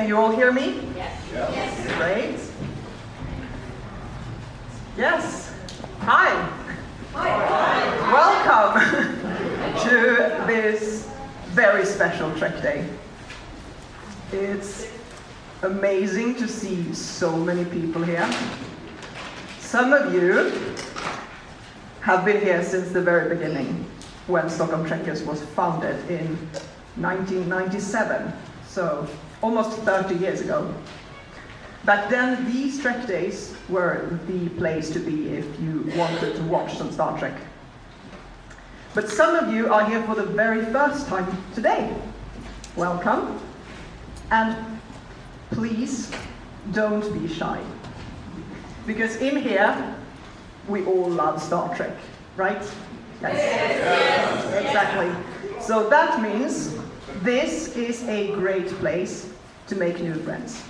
Can you all hear me? Yes. Yes. Great. Yes. Hi. Hi. Welcome to this very special Trek Day. It's amazing to see so many people here. Some of you have been here since the very beginning, when Stockholm Trekkers was founded in 1997, so almost 30 years ago. Back then, these Trek Days were the place to be if you wanted to watch some Star Trek. But some of you are here for the very first time today. Welcome. And please don't be shy. Because in here, we all love Star Trek, right? Yes. Exactly. So that means this is a great place to make new friends.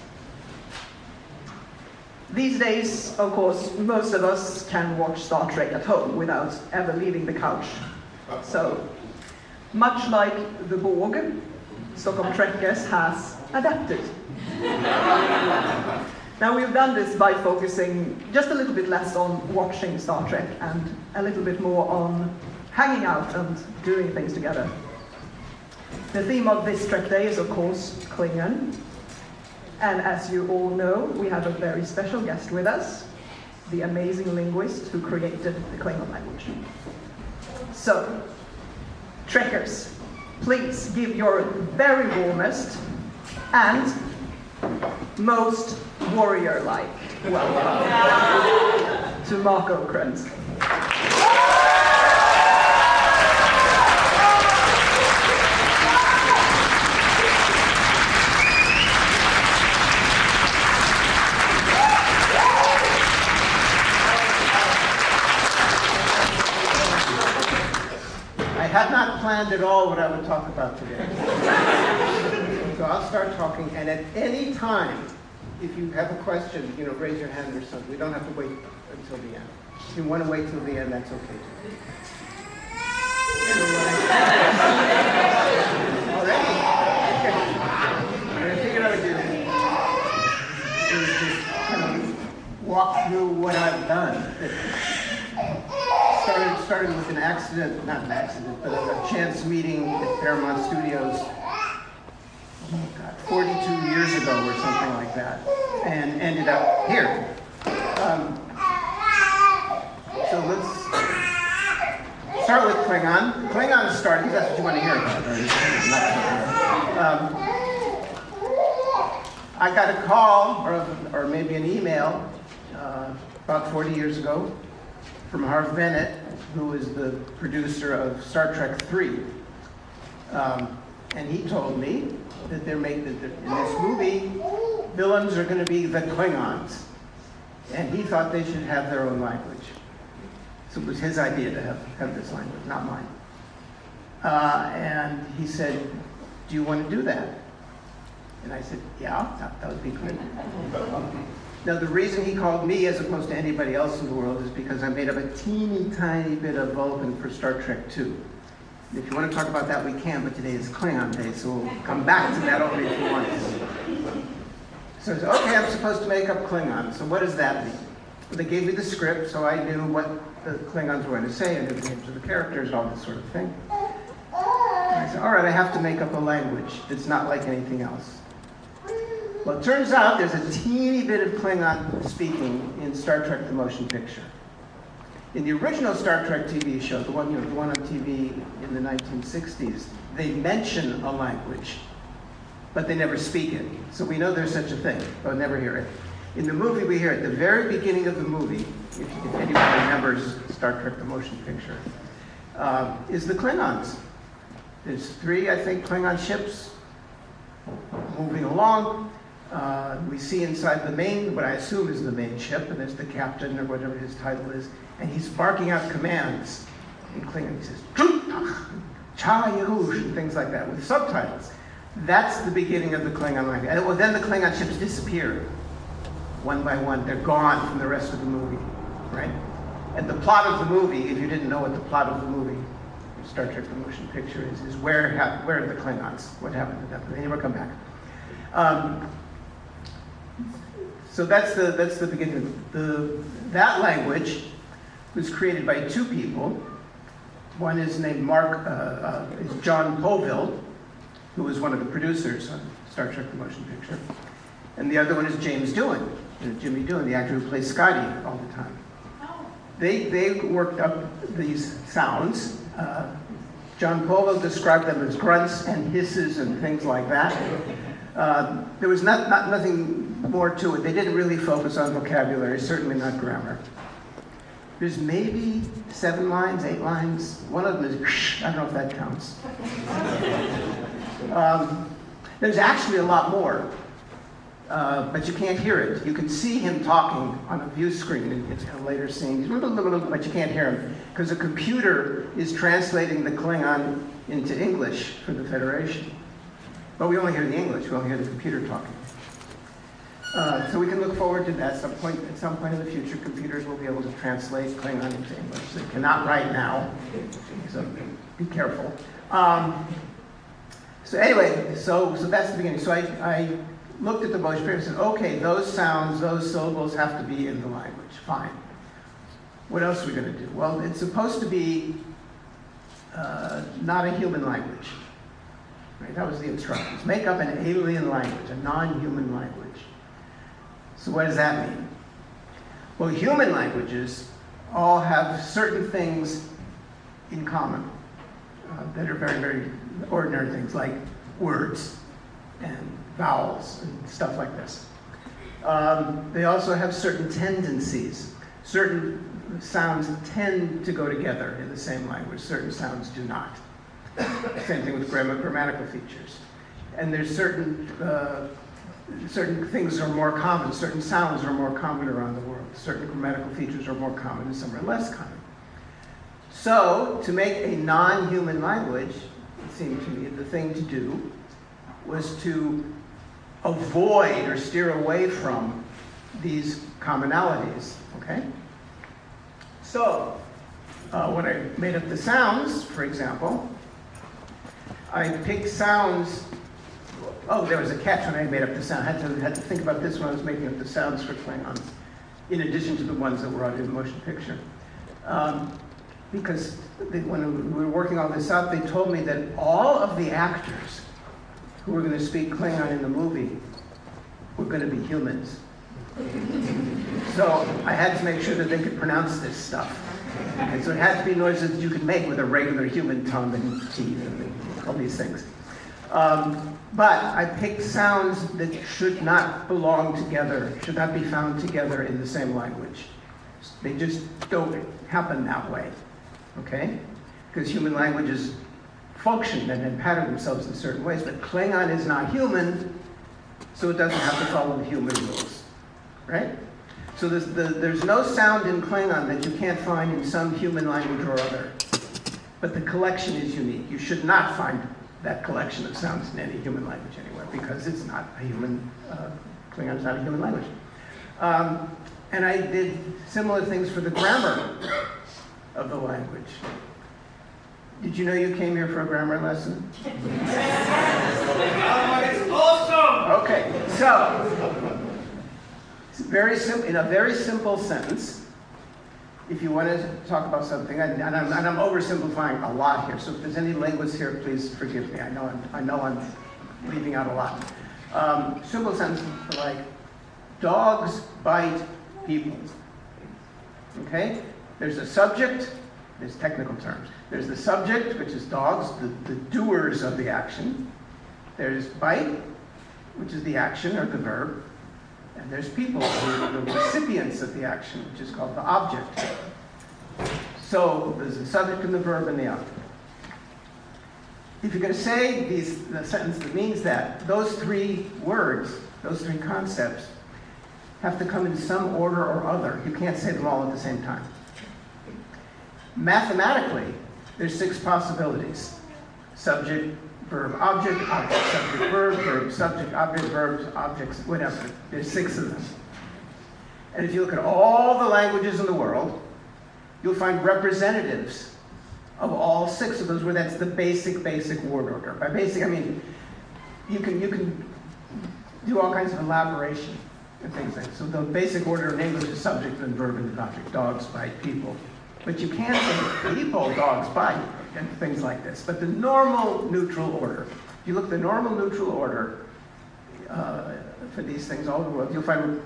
These days, of course, most of us can watch Star Trek at home without ever leaving the couch. So, much like the Borg, Stockholm Trekkers has adapted. Now, we've done this by focusing just a little bit less on watching Star Trek and a little bit more on hanging out and doing things together. The theme of this Trek Day is, of course, Klingon. And as you all know, we have a very special guest with us, the amazing linguist who created the Klingon language. So, Trekkers, please give your very warmest and most warrior-like welcome to Marc Okrand. I had not planned at all what I would talk about today. So I'll start talking, and at any time, if you have a question, raise your hand or something. We don't have to wait until the end. If you want to wait till the end, that's okay too. Already? Okay. What I figured I would do is just kind of walk through what I've done. Started with an accident, not an accident, but a chance meeting at Paramount Studios, 42 years ago or something like that, and ended up here. So let's start with Klingon. Klingon started, that's what you want to hear about, right? I got a call, or maybe an email, about 40 years ago, from Harv Bennett, who is the producer of Star Trek 3. And he told me that in this movie, villains are going to be the Klingons. And he thought they should have their own language. So it was his idea to have this language, not mine. And he said, do you want to do that? And I said, yeah, that would be great. Now, the reason he called me as opposed to anybody else in the world is because I made up a teeny tiny bit of Vulcan for Star Trek 2. If you want to talk about that, we can, but today is Klingon Day, so we'll come back to that only if you want to. So I said, okay, I'm supposed to make up Klingon, so what does that mean? Well, they gave me the script, so I knew what the Klingons were going to say, and the names of the characters, all this sort of thing. And I said, all right, I have to make up a language that's not like anything else. Well, it turns out there's a teeny bit of Klingon speaking in Star Trek: The Motion Picture. In the original Star Trek TV show, the one on TV in the 1960s, they mention a language, but they never speak it. So we know there's such a thing, but never hear it. In the movie, we hear it. The very beginning of the movie, if anyone remembers Star Trek: The Motion Picture, is the Klingons. There's 3, I think, Klingon ships moving along. We see inside what I assume is the main ship, and there's the captain or whatever his title is, and he's barking out commands in Klingon. He says, Cha Yahush, and things like that, with subtitles. That's the beginning of the Klingon language. And well, then the Klingon ships disappear. One by one, they're gone from the rest of the movie, right? And the plot of the movie, if you didn't know what the plot of the movie, Star Trek: The Motion Picture is where are the Klingons? What happened to them? They never come back. So that's the beginning. That language was created by two people. One is named is John Poville, who was one of the producers on Star Trek: The Motion Picture, and the other one is James Doohan, Jimmy Doohan, the actor who plays Scotty all the time. They worked up these sounds. John Poville described them as grunts and hisses and things like that. There was nothing more to it. They didn't really focus on vocabulary, certainly not grammar. There's maybe 7 lines, 8 lines. One of them is, I don't know if that counts. There's actually a lot more, but you can't hear it. You can see him talking on a view screen in a later scene, but you can't hear him because a computer is translating the Klingon into English for the Federation. But we only hear the English, we only hear the computer talking. So we can look forward to that. At some point in the future, computers will be able to translate Klingon into English. They cannot right now, so be careful. So anyway, so that's the beginning. So I looked at the motion picture and said, okay, those sounds, those syllables have to be in the language. Fine. What else are we going to do? Well, it's supposed to be not a human language. Right? That was the instructions. Make up an alien language, a non-human language. So what does that mean? Well, human languages all have certain things in common that are very, very ordinary things, like words and vowels and stuff like this. They also have certain tendencies. Certain sounds tend to go together in the same language. Certain sounds do not. Same thing with grammatical features. And there's certain things are more common. Certain sounds are more common around the world. Certain grammatical features are more common and some are less common. So, to make a non-human language, it seemed to me the thing to do was to avoid or steer away from these commonalities, okay? So, when I made up the sounds, for example, I picked sounds. Oh, there was a catch when I made up the sound. I had to think about this when I was making up the sounds for Klingon, in addition to the ones that were on the motion picture. Because when we were working all this out, they told me that all of the actors who were going to speak Klingon in the movie were going to be humans. So I had to make sure that they could pronounce this stuff. Okay, so it had to be noises that you could make with a regular human tongue and teeth and all these things. But I picked sounds that should not belong together, should not be found together in the same language. They just don't happen that way, okay? Because human languages function and pattern themselves in certain ways, but Klingon is not human, so it doesn't have to follow the human rules, right? So there's no sound in Klingon that you can't find in some human language or other, but the collection is unique. You should not find that collection of sounds in any human language anywhere, because it's not a human, Klingon is not a human language. And I did similar things for the grammar of the language. Did you know you came here for a grammar lesson? It's awesome! Okay, so, in a very simple sentence, if you want to talk about something, and I'm oversimplifying a lot here, so if there's any linguists here, please forgive me. I know I'm leaving out a lot. Simple sentences like, dogs bite people. Okay? There's a subject, there's technical terms. There's the subject, which is dogs, the doers of the action. There's bite, which is the action or the verb. And there's people, the recipients of the action, which is called the object. So there's the subject and the verb and the object. If you're going to say the sentence that means that, those 3 words, those 3 concepts, have to come in some order or other. You can't say them all at the same time. Mathematically, there's 6 possibilities. Subject, verb, object, subject, verb, subject, object, verbs, objects, whatever. There's 6 of them. And if you look at all the languages in the world, you'll find representatives of all 6 of those, where that's the basic word order. By basic, I mean, you can do all kinds of elaboration. and things like that. So the basic order in English is subject and verb and object. Dogs bite people. But you can't say people, dogs bite, and things like this. But the normal neutral order, if you look at the normal neutral order for these things all over the world, you'll find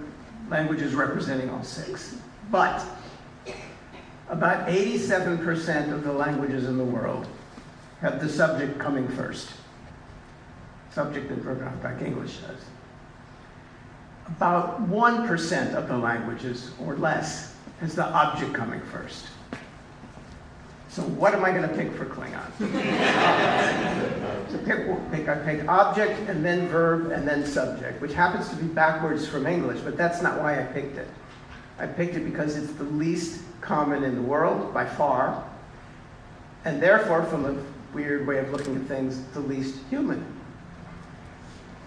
languages representing all 6. But about 87% of the languages in the world have the subject coming first. Subject and verb, like English does. About 1% of the languages, or less, has the object coming first. So what am I going to pick for Klingon? So I pick object, and then verb, and then subject, which happens to be backwards from English, but that's not why I picked it. I picked it because it's the least common in the world, by far, and therefore, from a weird way of looking at things, the least human.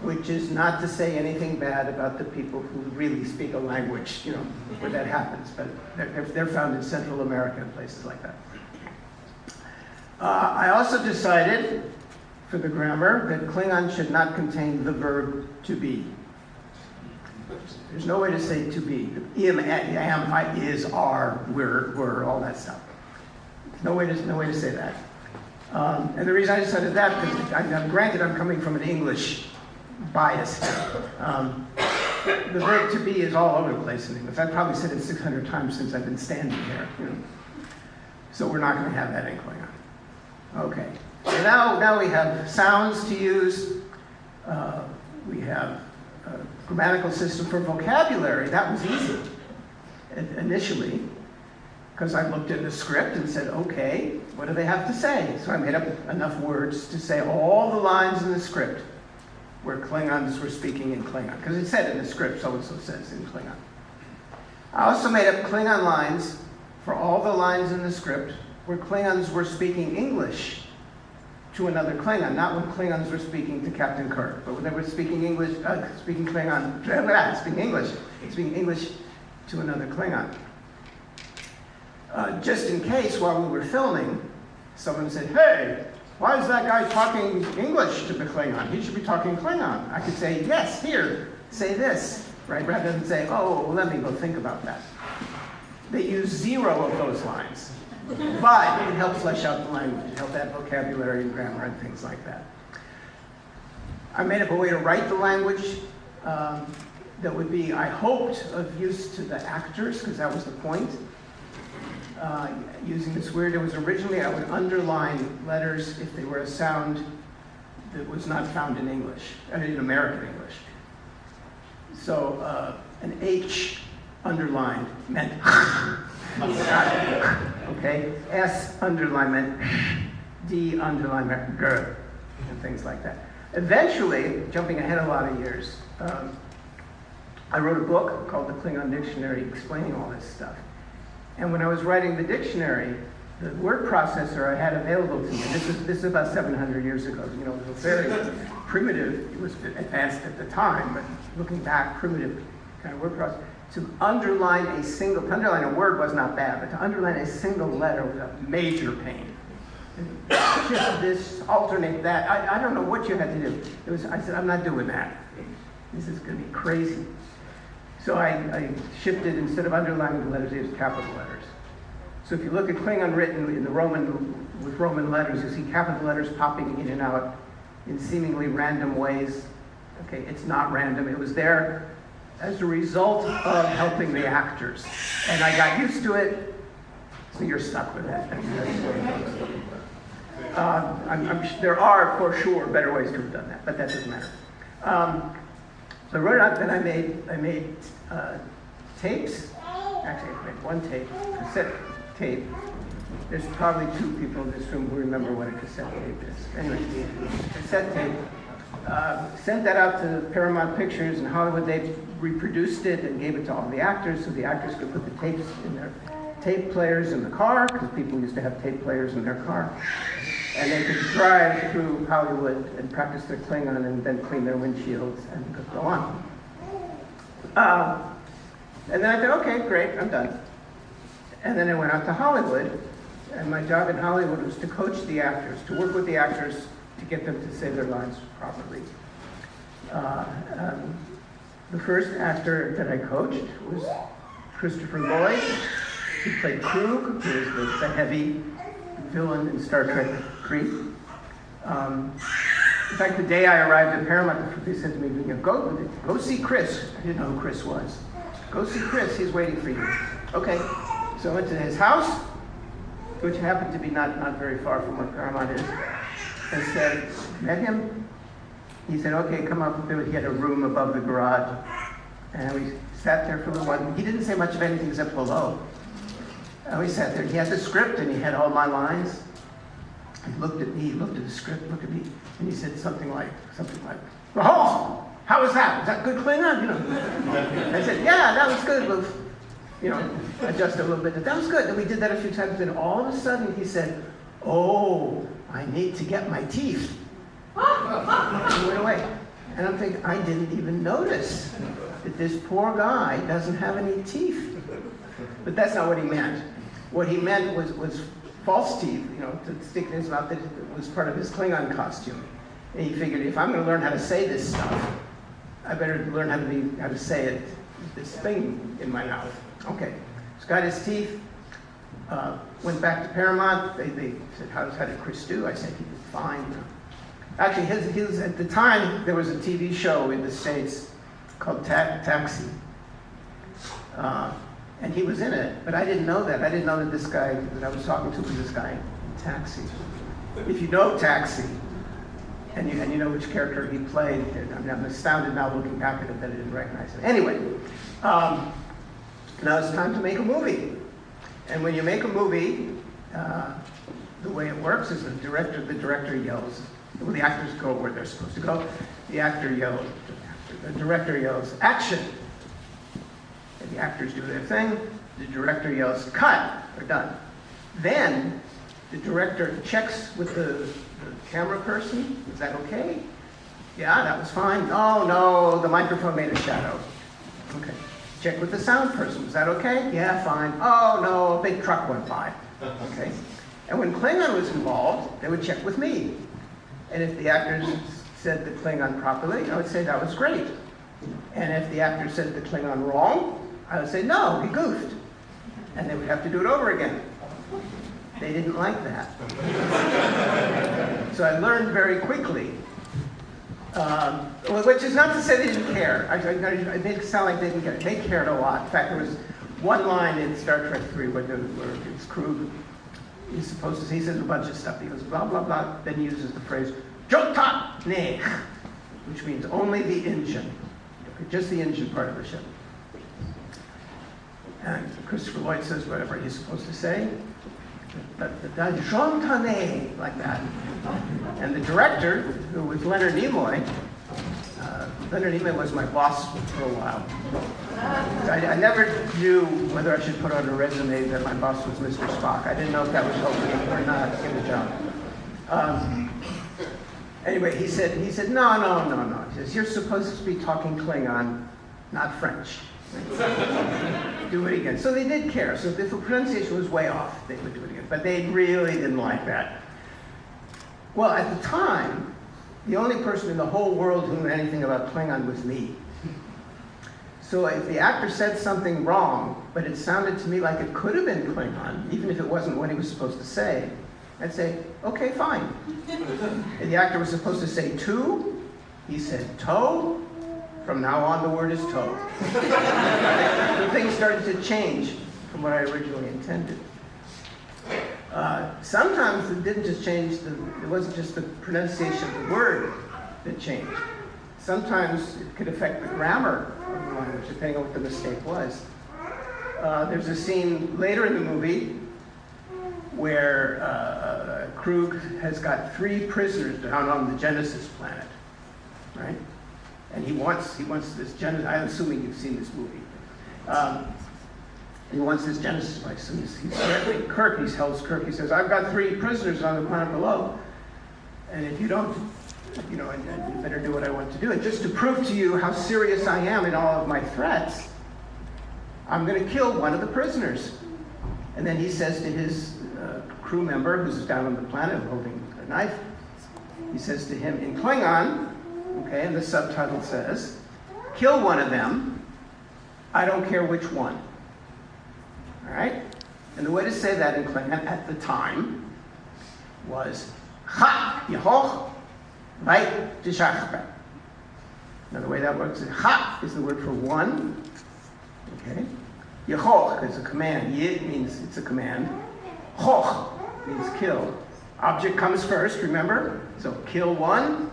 Which is not to say anything bad about the people who really speak a language, where that happens, but they're found in Central America and places like that. I also decided, for the grammar, that Klingon should not contain the verb to be. There's no way to say to be. Am, is, are, were, all that stuff. No way to say that. And the reason I decided that, because granted I'm coming from an English bias. The verb to be is all over the place in English. I've probably said it 600 times since I've been standing here. So we're not going to have that in Klingon. Okay. So now we have sounds to use. We have a grammatical system for vocabulary. That was easy initially, because I looked in the script and said, okay, what do they have to say? So I made up enough words to say all the lines in the script where Klingons were speaking in Klingon. Because it said in the script, so-and-so says in Klingon. I also made up Klingon lines for all the lines in the script where Klingons were speaking English to another Klingon, not when Klingons were speaking to Captain Kirk, but when they were speaking English, speaking English to another Klingon. Just in case, while we were filming, someone said, hey, why is that guy talking English to the Klingon? He should be talking Klingon. I could say, yes, here, say this, right? Rather than say, oh, well, let me go think about that. They use 0 of those lines. But it helps flesh out the language. It helps add vocabulary and grammar and things like that. I made up a way to write the language that would be, I hoped, of use to the actors, because that was the point. Using this weird, it was originally I would underline letters if they were a sound that was not found in English, in American English. So an H underlined meant okay, S underline meant D underline meant girl, and things like that. Eventually, jumping ahead a lot of years, I wrote a book called The Klingon Dictionary explaining all this stuff. And when I was writing the dictionary, the word processor I had available to me, this is about 700 years ago, it was a very primitive, it was advanced at the time, but looking back, primitive kind of word processor. To underline a word was not bad, but to underline a single letter was a major pain. Shift this, alternate that, I don't know what you had to do. I said, I'm not doing that. This is going to be crazy. So I shifted, instead of underlining the letters, I used capital letters. So if you look at Klingon written in with Roman letters, you see capital letters popping in and out in seemingly random ways. Okay, it's not random. It was there as a result of helping the actors. And I got used to it, so you're stuck with it. There are, for sure, better ways to have done that, but that doesn't matter. So I wrote it out, then I made tapes. Actually, I made one tape, cassette tape. There's probably 2 people in this room who remember what a cassette tape is. Anyway, cassette tape. Sent that out to Paramount Pictures in Hollywood. They reproduced it and gave it to all the actors, so the actors could put the tapes in their tape players in the car, because people used to have tape players in their car. And they could drive through Hollywood and practice their Klingon and then clean their windshields and go on. And then I thought, okay, great, I'm done. And then I went out to Hollywood, and my job in Hollywood was to coach the actors, to work with the actors to get them to say their lines properly. The first actor that I coached was Christopher Lloyd. He played Krug, who is the heavy villain in Star Trek 3. In fact, the day I arrived at Paramount, they said to me, go see Chris. I didn't know who Chris was. Go see Chris, he's waiting for you. Okay, so I went to his house, which happened to be not very far from where Paramount is. I said, met him. He said, okay, come up. He had a room above the garage. And we sat there for a little while. He didn't say much of anything except hello. And we sat there. He had the script and he had all my lines. He looked at me, he looked at the script, looked at me, and he said something like, oh, how was that? Was that good Klingon? You know. I said, yeah, that was good. We'll, adjust a little bit. That was good. And we did that a few times. Then all of a sudden he said, oh, I need to get my teeth. And he went away. And I'm thinking, I didn't even notice that this poor guy doesn't have any teeth. But that's not what he meant. What he meant was false teeth, to stick in his mouth. That was part of his Klingon costume. And he figured, if I'm going to learn how to say this stuff, I better learn how to say it, this thing in my mouth. Okay, he's got his teeth. Went back to Paramount. They said, how did Chris do? I said, he did fine. Actually, his at the time, there was a TV show in the States called Taxi. And he was in it, but I didn't know that. I didn't know that this guy that I was talking to was this guy in Taxi. If you know Taxi, and you know which character he played, I'm astounded now looking back at it that I didn't recognize him. Anyway, now it's time to make a movie. And when you make a movie, the way it works is the director yells. Well, the actors go where they're supposed to go. The director yells, action. And the actors do their thing. The director yells, cut, we're done. Then the director checks with the camera person. Is that okay? Yeah, that was fine. Oh, no, the microphone made a shadow. Okay. Check with the sound person. Was that okay? Yeah, fine. Oh, no, a big truck went by. Okay. And when Klingon was involved, they would check with me. And if the actors said the Klingon properly, I would say that was great. And if the actor said the Klingon wrong, I would say, no, he goofed. And they would have to do it over again. They didn't like that. So I learned very quickly. Which is not to say they didn't care. I made it sound like they didn't care. They cared a lot. In fact, there was one line in Star Trek 3 where his crew is supposed to say, he says a bunch of stuff. He goes, blah, blah, blah. Then he uses the phrase, Jota ne, which means only the engine. Just the engine part of the ship. And Christopher Lloyd says whatever he's supposed to say. Jota, like that. And the director, who was Leonard Nimoy, Leonard Nimoy was my boss for a while. I never knew whether I should put on a resume that my boss was Mr. Spock. I didn't know if that would help me or not get a job. Anyway, he said, no. He says, you're supposed to be talking Klingon, not French. Do it again. So they did care. So if the pronunciation was way off, they would do it again. But they really didn't like that. Well, at the time, the only person in the whole world who knew anything about Klingon was me. So if the actor said something wrong, but it sounded to me like it could have been Klingon, even if it wasn't what he was supposed to say, I'd say, okay, fine. And the actor was supposed to say to, he said toe. From now on, the word is toe. So things started to change from what I originally intended. Sometimes it didn't just change, it wasn't just the pronunciation of the word that changed. Sometimes it could affect the grammar of the language, depending on what the mistake was. There's a scene later in the movie where Krug has got 3 prisoners down on the Genesis planet, right? And he wants this Genesis. I'm assuming you've seen this movie. He wants this Genesis place. So he's threatening Kirk. He tells Kirk, he says, I've got 3 prisoners on the planet below. And if you don't, and you better do what I want to do. And just to prove to you how serious I am in all of my threats, I'm going to kill one of the prisoners. And then he says to his crew member, who's down on the planet holding a knife, he says to him in Klingon, okay, and the subtitle says, kill one of them, I don't care which one. All right? And the way to say that in Klingon at the time was ha yehoch vait tishachbet. Now the way that works is ha is the word for one. Okay? Yehoch is a command. Yid means it's a command. Hoch means kill. Object comes first, remember? So kill one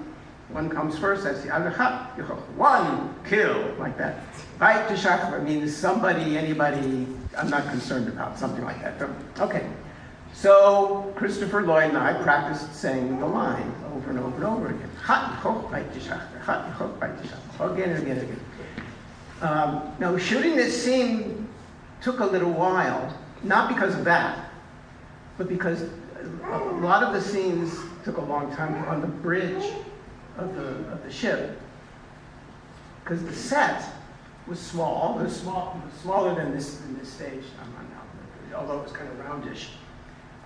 comes first, that's the other ha, yehoch. One, kill, like that. Vait tishachbet means somebody, anybody, I'm not concerned about, something like that. Okay. So Christopher Lloyd and I practiced saying the line over and over and over again. Ha yehoch vait tishachbet, ha yehoch vait tishachbet, again and again and again. Now, shooting this scene took a little while, not because of that, but because a lot of the scenes took a long time on the bridge of the ship, because the set was small. It was smaller than this stage I'm on now, although it was kind of roundish,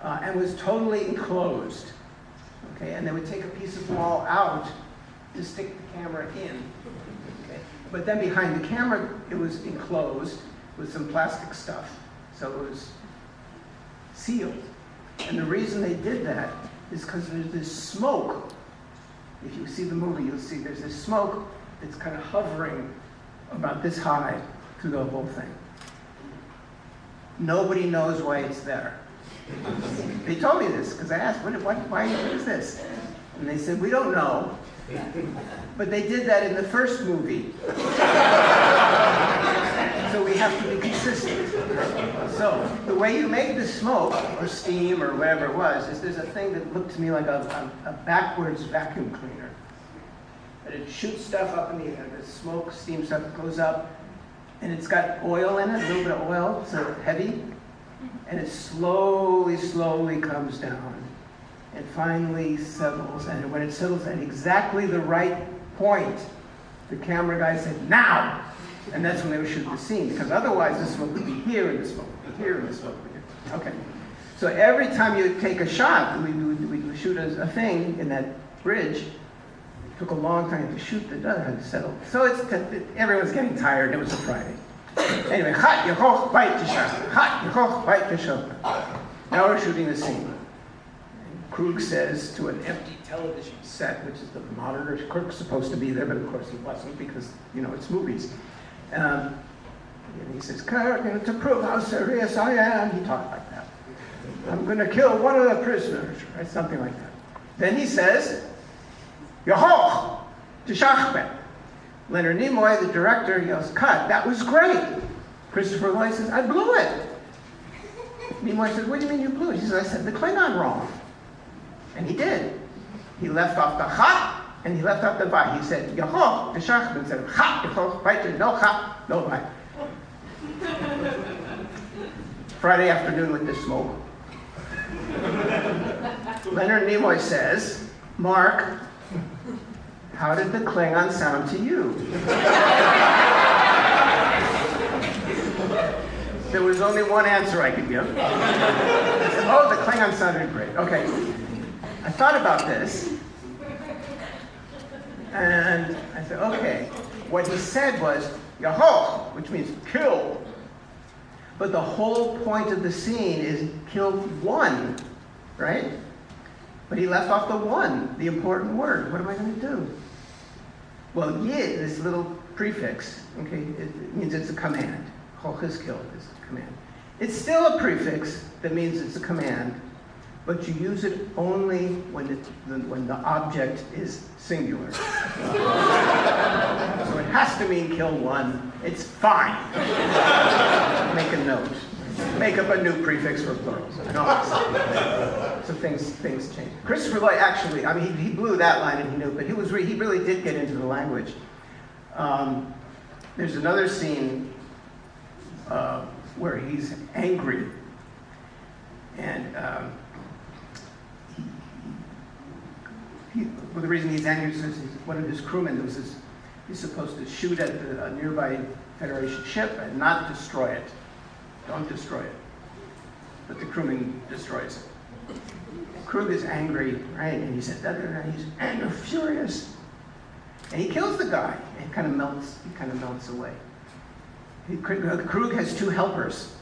and was totally enclosed. Okay, and they would take a piece of wall out to stick the camera in. But then behind the camera, it was enclosed with some plastic stuff, so it was sealed. And the reason they did that is because there's this smoke. If you see the movie, you'll see there's this smoke that's kind of hovering about this high through the whole thing. Nobody knows why it's there. They told me this, because I asked, why is this? And they said, we don't know. But they did that in the first movie. So we have to be consistent. So the way you make the smoke, or steam, or whatever it was, is there's a thing that looked to me like a backwards vacuum cleaner. And it shoots stuff up in the air. The smoke, steam stuff goes up, and it's got oil in it, a little bit of oil, so it's heavy. And it slowly comes down. And finally settles, and when it settles at exactly the right point, the camera guy said, now! And that's when they would shoot the scene, because otherwise the smoke would be here, and the smoke would be here, and the smoke would be here. Okay. So every time you take a shot, we would shoot a thing in that bridge. It took a long time to shoot the had to settle. So everyone's getting tired, and it was a Friday. Anyway, ha yehoch vait tishachbet, ha yehoch vait tishachbet. Now we're shooting the scene. Krug says to an empty television set, which is the monitor. Kirk's supposed to be there, but of course he wasn't because, it's movies. And he says, Kirk, to prove how serious I am, he talked like that. I'm going to kill one of the prisoners, right? Something like that. Then he says, Yehoch, tishachbet. Leonard Nimoy, the director, yells, cut, that was great. Christopher Lloyd says, I blew it. Nimoy says, what do you mean you blew it? He says, I said the Klingon wrong. And he did. He left off the ha, and he left off the vai. He said, Yehoch, tishachbet, instead of ha, yehoch, vait, no ha, no vai. Friday afternoon with the smoke. Leonard Nimoy says, Mark, how did the Klingon sound to you? There was only one answer I could give. I said, oh, the Klingon sounded great. Okay. I thought about this, and I said, okay. What he said was, Yehoch, which means kill. But the whole point of the scene is kill one, right? But he left off the one, the important word. What am I going to do? Well, yid, this little prefix, okay, it means it's a command. Hoch is kill is a command. It's still a prefix that means it's a command, but you use it only when the object is singular. So it has to mean kill one. It's fine. Make a note. Make up a new prefix for plurals. So things change. Christopher Lloyd actually, he blew that line and he knew, but he really did get into the language. There's another scene where he's angry, and the reason he's angry is one of his crewmen he's supposed to shoot at a nearby Federation ship and not destroy it. Don't destroy it. But the crewman destroys it. Krug is angry, right? And he said, he's angry, furious. And he kills the guy. He kind of melts away. Krug has 2 helpers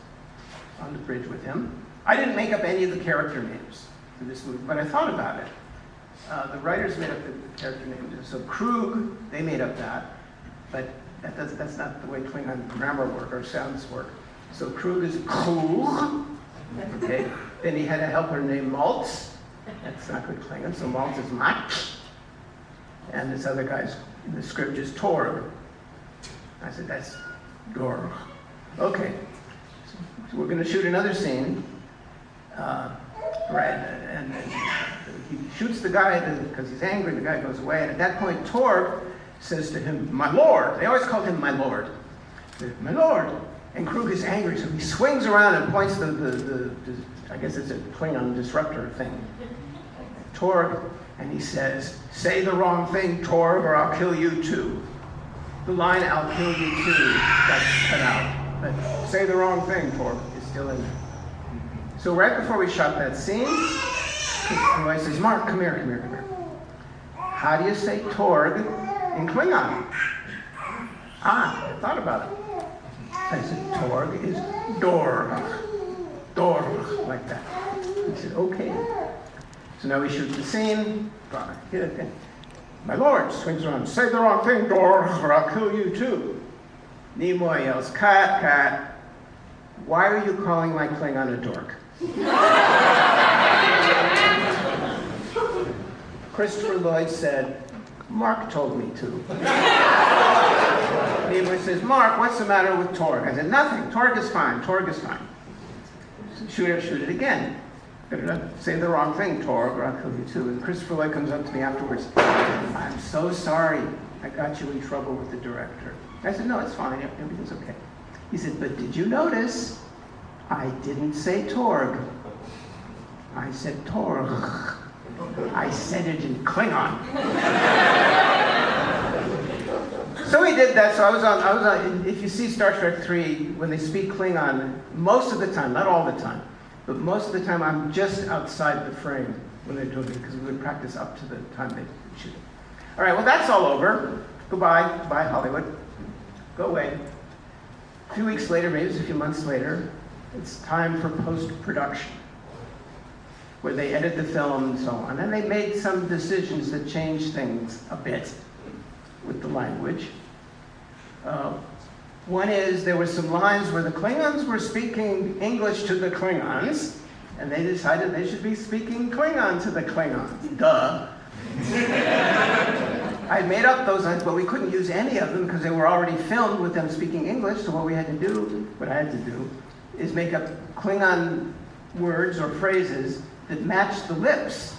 on the bridge with him. I didn't make up any of the character names for this movie, but I thought about it. The writers made up the character names. So Krug, they made up that, but that's not the way Klingon grammar work or sounds work. So Krug is Krug. Okay. Then he had a helper named Maltz. That's not good Klingon, so Maltz is Max. And this other guy's in the script is Torg. I said, that's Dorg. Okay. So we're going to shoot another scene. Right, and he shoots the guy because he's angry. The guy goes away. And at that point, Torg says to him, "My lord." They always called him "my lord." "My lord." And Krug is angry, so he swings around and points the I guess it's a Klingon disruptor thing, Torg, and he says, "Say the wrong thing, Torg, or I'll kill you too." The line "I'll kill you too" got cut out, but "say the wrong thing, Torg" is still in there. So right before we shot that scene, Roy says, "Mark, come here. How do you say Torg in Klingon?" I thought about it. I said, "Torg is Dorg, like that." He said, "Okay." So now we shoot the scene. "My lord," swings around, "say the wrong thing, Dorg, or I'll kill you too." Nimoy yells, "Cut. Why are you calling my Klingon a dork?" Christopher Lloyd said, "Mark told me to." Nimoy says, "Mark, what's the matter with Torg?" I said, "Nothing. Torg is fine. So shoot it again. Say the wrong thing, Torg, or I'll kill you too." And Christopher Lloyd comes up to me afterwards. "I'm so sorry. I got you in trouble with the director." I said, "No, it's fine. Everything's okay." He said, "But did you notice I didn't say Torg? I said Torg. I said it in Klingon." So he did that. So I was on. If you see Star Trek 3, when they speak Klingon, most of the time, not all the time, but most of the time, I'm just outside the frame when they're doing it because we would practice up to the time they shoot it. All right. Well, that's all over. Goodbye. Bye, Hollywood. Go away. A few weeks later, maybe it's a few months later, it's time for post-production, where they edit the film and so on. And they made some decisions that changed things a bit with the language. One is there were some lines where the Klingons were speaking English to the Klingons, and they decided they should be speaking Klingon to the Klingons. Duh. I made up those lines, but we couldn't use any of them because they were already filmed with them speaking English. So what I had to do, is make up Klingon words or phrases that matched the lips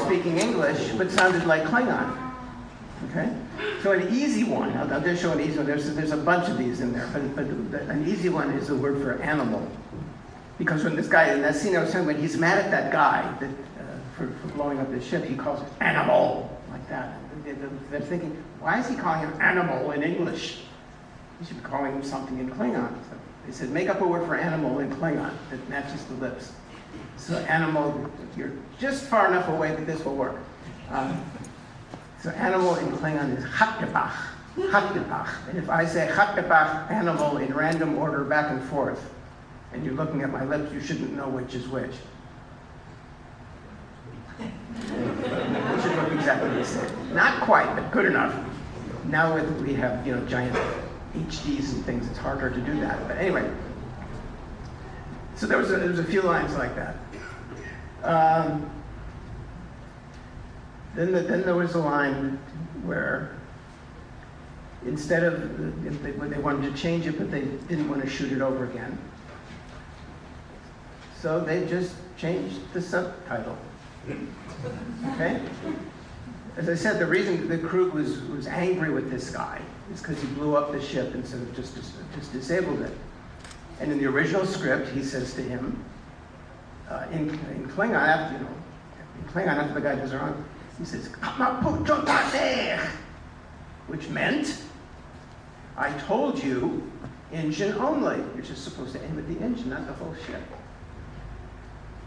speaking English, but sounded like Klingon. Okay? So an easy one, I'll just show an easy one. There's a bunch of these in there, but an easy one is the word for animal. Because when this guy, in that scene I was talking about, he's mad at that guy that, for blowing up his ship, he calls it animal, like that. They're thinking, why is he calling him animal in English? He should be calling him something in Klingon. So they said, make up a word for animal in Klingon that matches the lips. So animal, you're just far enough away that this will work. So animal in Klingon is Hattgebach. And if I say Hattgebach, animal, in random order back and forth, and you're looking at my lips, you shouldn't know which is which. It should look exactly the same. Not quite, but good enough. Now we have giant HDs and things, it's harder to do that. But anyway, so there was a few lines like that. Then there was a line where instead of when they wanted to change it, but they didn't want to shoot it over again, so they just changed the subtitle. Okay? As I said, the reason the crew was angry with this guy is because he blew up the ship instead of just disabled it. And in the original script, he says to him, in Klingon, after the guy does it wrong, he says, which meant, I told you, engine only. You're just supposed to aim at the engine, not the whole ship.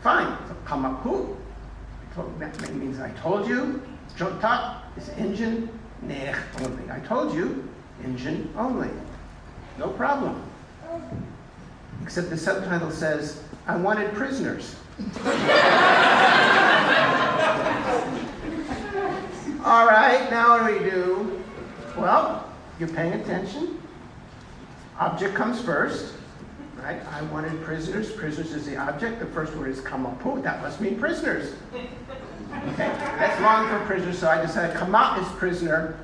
Fine, so Kamapu, That means I told you. Jontat is engine, nech only. I told you, engine only. No problem. Except the subtitle says, I wanted prisoners. All right, now what do we do? Well, you're paying attention. Object comes first, right? I wanted prisoners. Prisoners is the object. The first word is kamapu. That must mean prisoners. Okay, that's long for prisoners, so I decided kama is prisoner,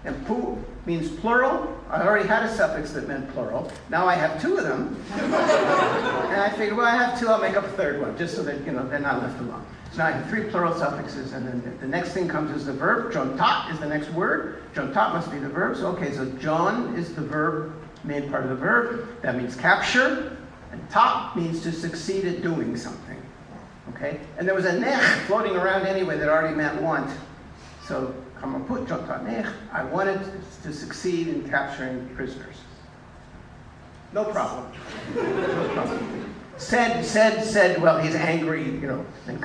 and pu means plural. I already had a suffix that meant plural. Now I have two of them. And I figured, well, I have two, I'll make up a third one, just so that, they're not left alone. So now I have three plural suffixes, and then the next thing comes is the verb. Jontat is the next word. Jontat must be the verb. So, okay, so Jon is the verb, main part of the verb. That means capture. And tat means to succeed at doing something. Okay? And there was a nech floating around anyway that already meant want. So, kamaput jontat nech. I wanted to succeed in capturing prisoners. No problem. No problem. Said, well, he's angry, and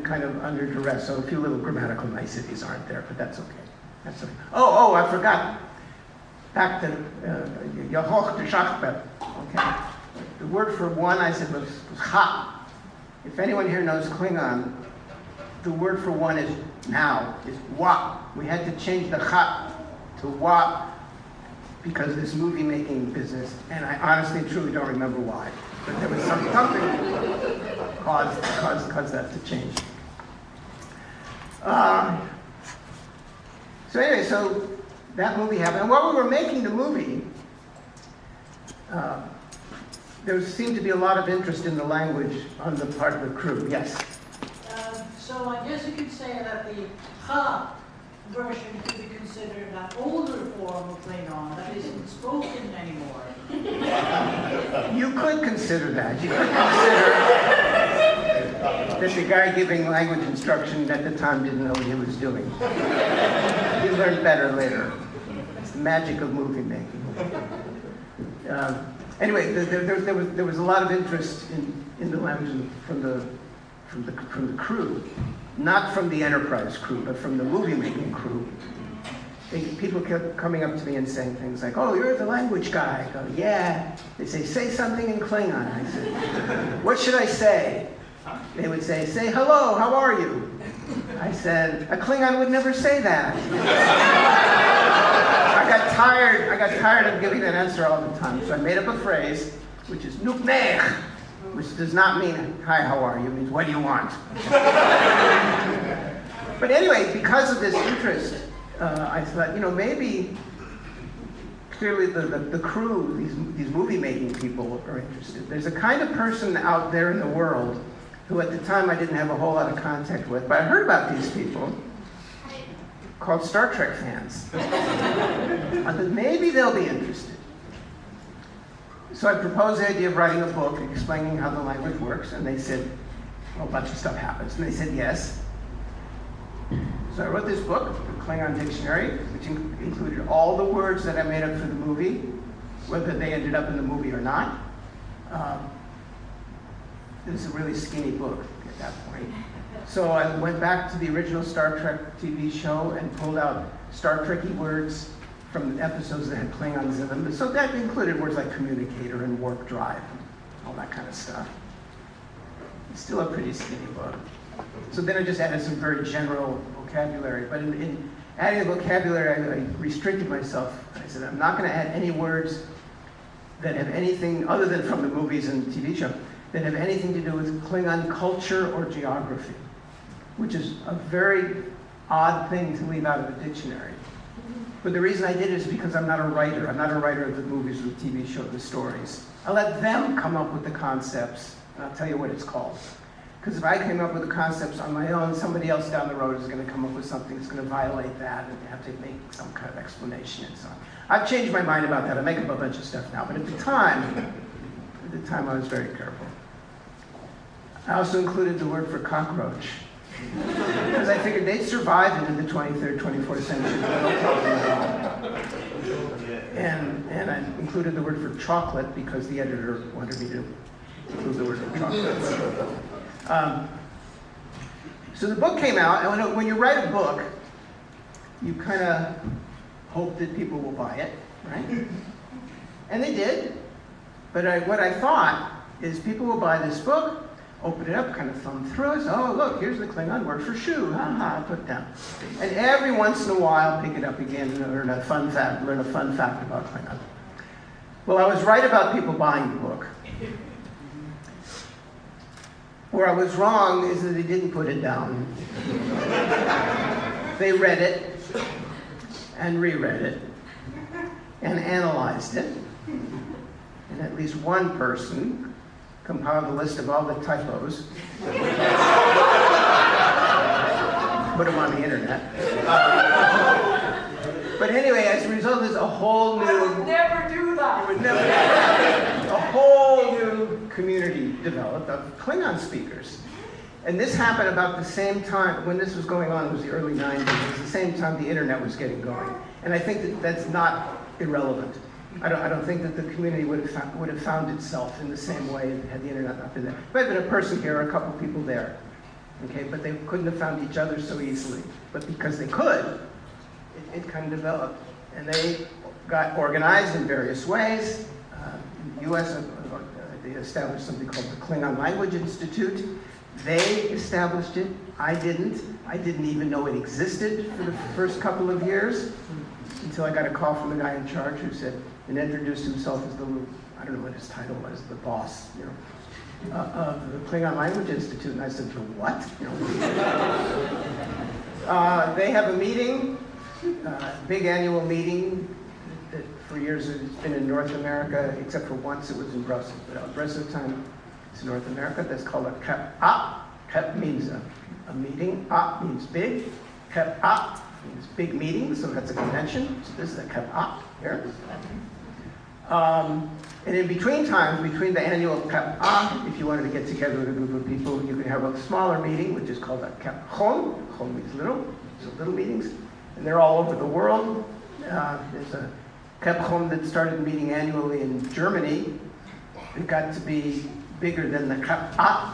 kind of under duress, so a few little grammatical niceties aren't there, but that's okay. That's okay. Oh, I forgot. Back to Yahoch de Shachbet. Okay. The word for one, I said, was ha. If anyone here knows Klingon, the word for one is now, is wa. We had to change the ha to wa because of this movie making business, and I honestly and truly don't remember why. But there was something caused that to change. So anyway, so that movie happened. And while we were making the movie, there seemed to be a lot of interest in the language on the part of the crew. Yes? So I guess you could say that the Ha version could be considered an older form of Klingon that isn't spoken anymore. You could consider that. You could consider that the guy giving language instruction at the time didn't know what he was doing. He learned better later. It's the magic of movie making. Anyway, there was a lot of interest in the language from the crew, not from the Enterprise crew, but from the movie making crew. People kept coming up to me and saying things like, "Oh, you're the language guy." I go, "Yeah." They say something in Klingon. I said, "What should I say?" They would say, "Hello, how are you?" I said, "A Klingon would never say that." I got tired of giving that answer all the time, so I made up a phrase, which is "nuknech," which does not mean "Hi, how are you?" It means "What do you want?" But anyway, because of this interest, I thought, maybe clearly the crew, these movie-making people are interested. There's a kind of person out there in the world who at the time I didn't have a whole lot of contact with, but I heard about these people called Star Trek fans. I thought maybe they'll be interested. So I proposed the idea of writing a book explaining how the language works, and they said, well, a bunch of stuff happens, and they said yes. So I wrote this book, the Klingon Dictionary, which included all the words that I made up for the movie, whether they ended up in the movie or not. It was a really skinny book at that point. So I went back to the original Star Trek TV show and pulled out Star Trekky words from the episodes that had Klingons in them. So that included words like communicator and warp drive, and all that kind of stuff. It's still a pretty skinny book. So then I just added some very general vocabulary. But in adding the vocabulary, I restricted myself. I said, I'm not going to add any words that have anything, other than from the movies and TV show, that have anything to do with Klingon culture or geography, which is a very odd thing to leave out of a dictionary. But the reason I did it is because I'm not a writer. I'm not a writer of the movies or the TV show, the stories. I let them come up with the concepts, and I'll tell you what it's called. Because if I came up with the concepts on my own, somebody else down the road is going to come up with something that's going to violate that and have to make some kind of explanation and so on. I've changed my mind about that. I make up a bunch of stuff now. But at the time I was very careful. I also included the word for cockroach. Because I figured they'd survive into the 23rd, 24th century. And I included the word for chocolate because the editor wanted me to include the word for chocolate. So the book came out, and when you write a book, you kind of hope that people will buy it, right? And they did. But what I thought is people will buy this book, open it up, kind of thumb through it. Oh, look, here's the Klingon word for shoe. Ha ha, put it down. And every once in a while, pick it up again and learn a fun fact about Klingon. Well, I was right about people buying the book. Where I was wrong is that they didn't put it down. They read it and reread it and analyzed it. And at least one person compiled a list of all the typos, put them on the internet. But anyway, as a result, there's a whole new... I would never do that. A whole new community developed of Klingon speakers. And this happened about the same time, when this was going on, it was the early 90s, it was the same time the internet was getting going. And I think that that's not irrelevant. I don't think that the community would have found itself in the same way had the internet not been there. There might have been a person here, a couple people there, okay, but they couldn't have found each other so easily. But because they could, it kind of developed. And they got organized in various ways. In the US, they established something called the Klingon Language Institute. They established it. I didn't. I didn't even know it existed for the first couple of years until I got a call from the guy in charge who said, and introduced himself as the, I don't know what his title was, the boss, you know, of the Klingon Language Institute. And I said, for what? You know, they have a meeting, big annual meeting that for years it's been in North America, except for once it was in Brussels. But the rest of the time it's in North America. That's called a kep-a. Kep means a meeting. A means big. Kep-a means big meeting, so that's a convention. So this is a kep-a here. And in between times, between the annual kep-a, if you wanted to get together with a group of people, you could have a smaller meeting, which is called a kep-chon. Chon means little, so little meetings. And they're all over the world. There's a kep-chon that started meeting annually in Germany. It got to be bigger than the kep-a.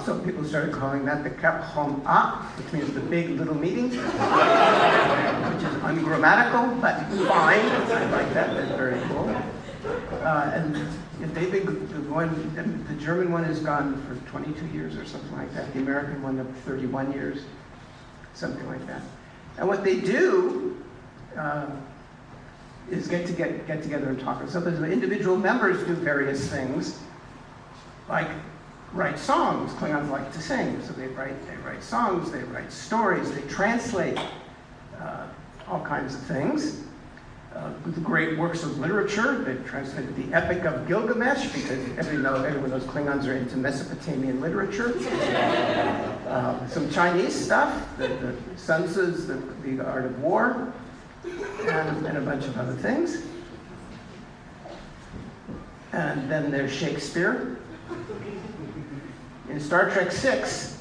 So people started calling that the kep-chon-a, which means the big little meeting, which is ungrammatical, but fine. I like that, that's very cool. And they've been, the German one has gone for 22 years or something like that. The American one up 31 years, something like that. And what they do is get together and talk. Sometimes the individual members do various things, like write songs. Klingons like to sing, so they write songs, they write stories, they translate all kinds of things. The great works of literature. They've translated the Epic of Gilgamesh, because everyone knows Klingons are into Mesopotamian literature. Some Chinese stuff, the Sun Tzu's The Art of War, and a bunch of other things. And then there's Shakespeare. In Star Trek VI, if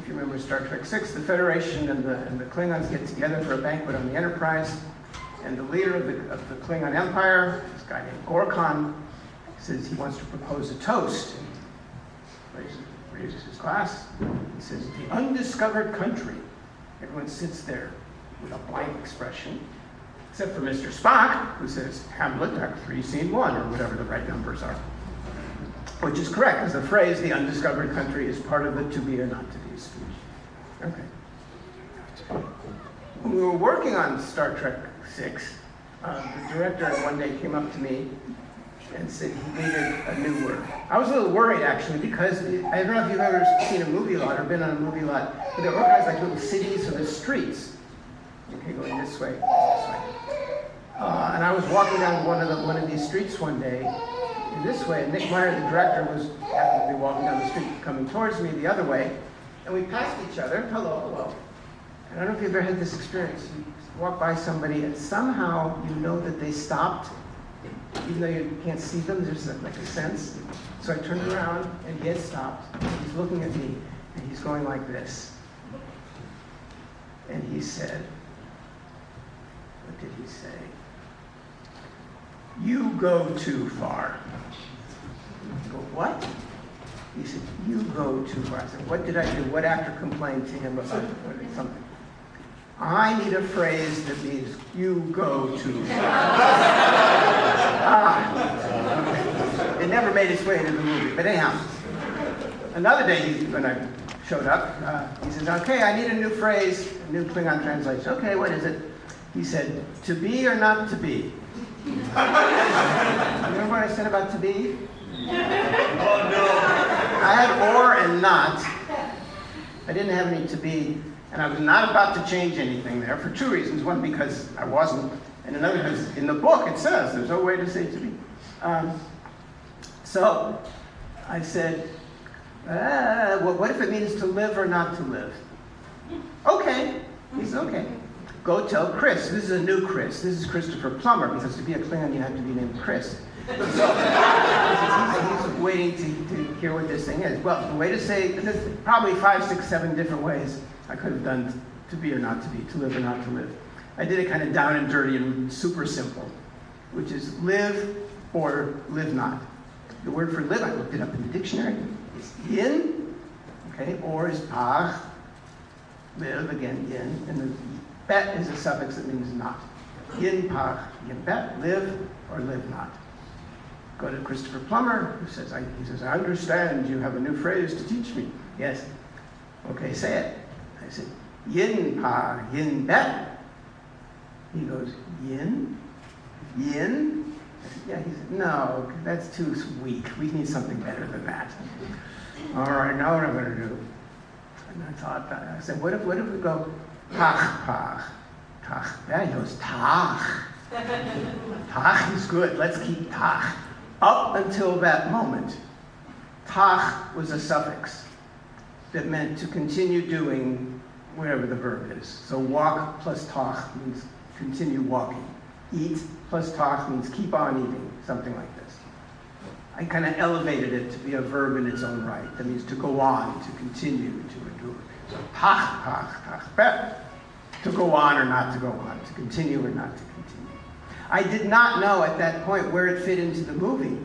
you remember Star Trek VI, the Federation and the Klingons get together for a banquet on the Enterprise, and the leader of the Klingon Empire, this guy named Gorkon, says he wants to propose a toast. Raises his glass. He says, "The undiscovered country." Everyone sits there with a blank expression, except for Mr. Spock, who says, "Hamlet, Act 3, Scene 1, or whatever the right numbers are. Which is correct, because the phrase, the undiscovered country, is part of the to be or not to be speech. Okay. When we were working on Star Trek VI, the director one day came up to me and said he needed a new word. I was a little worried, actually, because I don't know if you've ever seen a movie lot or been on a movie lot, but they're organized like little cities, so there's streets. Okay, going this way, this way. And I was walking down one of these streets one day, in this way, and Nick Meyer, the director, happened to be walking down the street, coming towards me the other way, and we passed each other. Hello, hello. And I don't know if you've ever had this experience. You walk by somebody, and somehow you know that they stopped, even though you can't see them. There's like a sense. So I turned around, and he had stopped. He's looking at me, and he's going like this. And he said, what did he say? "You go too far." I go, "What?" He said, you go to. I said, what did I do? What actor complained to him about something? I need a phrase that means you go to. It never made its way into the movie, but anyhow. Another day, when I showed up, he says, okay, I need a new phrase, a new Klingon translation. Okay, what is it? He said, to be or not to be? Remember what I said about to be? Oh no! I had or and not. I didn't have any to be, and I was not about to change anything there for two reasons. One, because I wasn't, and another because in the book it says there's no way to say to be. So I said, well, what if it means to live or not to live? Okay. He said, okay. Go tell Chris. This is a new Chris. This is Christopher Plummer, because to be a Klingon you have to be named Chris. So he's waiting to hear what this thing is. Well, the way to say, there's probably 5, 6, 7 different ways I could have done to be or not to be, to live or not to live. I did it kind of down and dirty and super simple, which is live or live not. The word for live, I looked it up in the dictionary, is yin, okay, or is par, live, again, yin, and the bet is a suffix that means not. Yin, par, yin, bet, live or live not. Go to Christopher Plummer, who says, I understand you have a new phrase to teach me. Yes. Okay, say it. I said, yin, par, yin, bet. He goes, yin? Yin? I said, yeah. He said, no, that's too weak. We need something better than that. All right, now what am I going to do? And I thought, I said, what if we go, tach, pach, tach. Yeah, he goes, tach. Tach is good. Let's keep tach. Up until that moment, tach was a suffix that meant to continue doing whatever the verb is. So walk plus tach means continue walking. Eat plus tach means keep on eating, something like this. I kind of elevated it to be a verb in its own right. That means to go on, to continue, to endure. So tach, tach, tach, bet. To go on or not to go on, to continue or not to continue. I did not know at that point where it fit into the movie,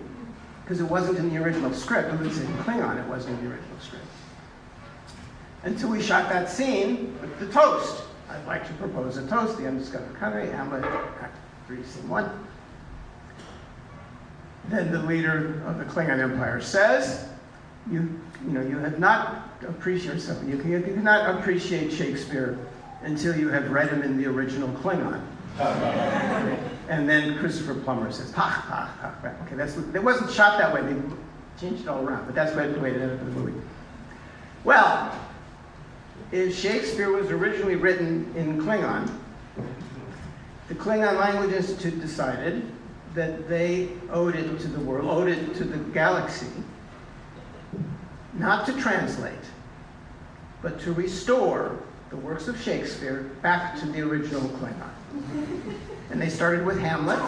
because it wasn't in the original script. It was in Klingon, it wasn't in the original script. Until we shot that scene with the toast. I'd like to propose a toast, the undiscovered country, Hamlet, Act 3, Scene 1. Then the leader of the Klingon Empire says, you have not appreciated something. You cannot appreciate Shakespeare until you have read him in the original Klingon. And then Christopher Plummer says, ha, ha, ha. Okay, it wasn't shot that way. They changed it all around, but that's the way it ended up in the movie. Well, if Shakespeare was originally written in Klingon, the Klingon Language Institute decided that they owed it to the world, owed it to the galaxy, not to translate, but to restore the works of Shakespeare back to the original Klingon. And they started with Hamlet,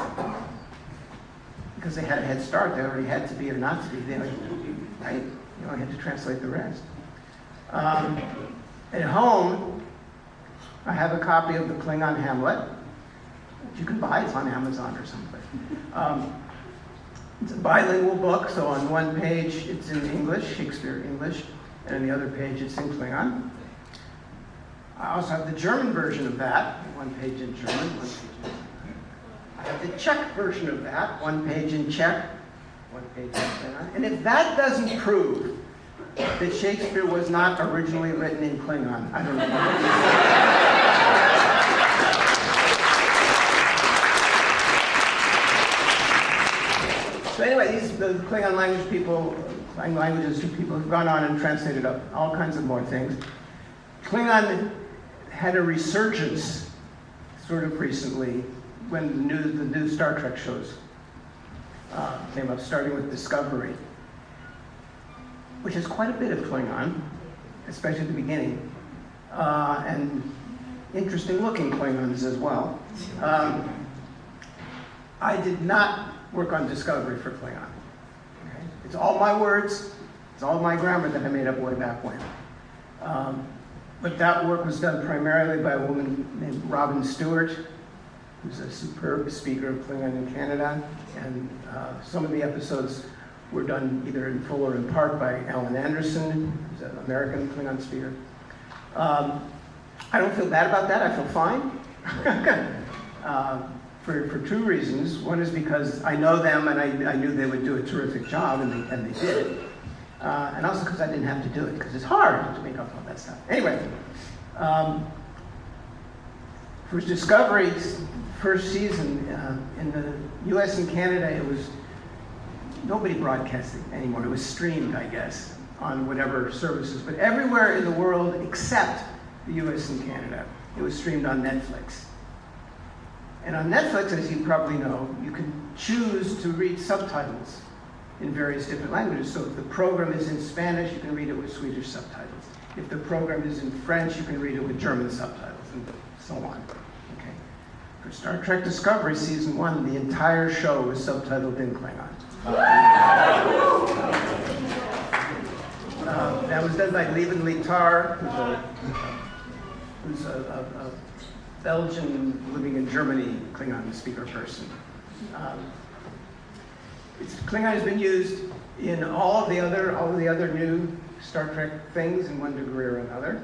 because they had a head start. They already had to be or not to be. Right? You only had to translate the rest. At home, I have a copy of the Klingon Hamlet, which you can buy. It's on Amazon or someplace. It's a bilingual book, so on one page it's in English, Shakespeare English, and on the other page it's in Klingon. I also have the German version of that, one page in German, one page in I have the Czech version of that, one page in Czech, one page in Klingon. And if that doesn't prove that Shakespeare was not originally written in Klingon, I don't know. So anyway, the Klingon language people, languages people have gone on and translated up all kinds of more things. Klingon had a resurgence sort of recently when the new Star Trek shows came up, starting with Discovery, which has quite a bit of Klingon, especially at the beginning, and interesting looking Klingons as well. I did not work on Discovery for Klingon. Okay? It's all my words, it's all my grammar that I made up way back when. But that work was done primarily by a woman named Robin Stewart, who's a superb speaker of Klingon in Canada. And some of the episodes were done either in full or in part by Alan Anderson, who's an American Klingon speaker. I don't feel bad about that. I feel fine. For two reasons. One is because I know them and I knew they would do a terrific job, and they did. And also because I didn't have to do it, because it's hard to make up all that stuff. Anyway, for Discovery's first season, in the US and Canada, it was nobody broadcasting anymore. It was streamed, I guess, on whatever services. But everywhere in the world except the US and Canada, it was streamed on Netflix. And on Netflix, as you probably know, you can choose to read subtitles in various different languages. So if the program is in Spanish, you can read it with Swedish subtitles. If the program is in French, you can read it with German subtitles, and so on. Okay. For Star Trek Discovery Season 1, the entire show was subtitled in Klingon. That was done by Lieven Litar, who's a Belgian living in Germany Klingon speaker person. Klingon has been used in all of the other new Star Trek things in one degree or another.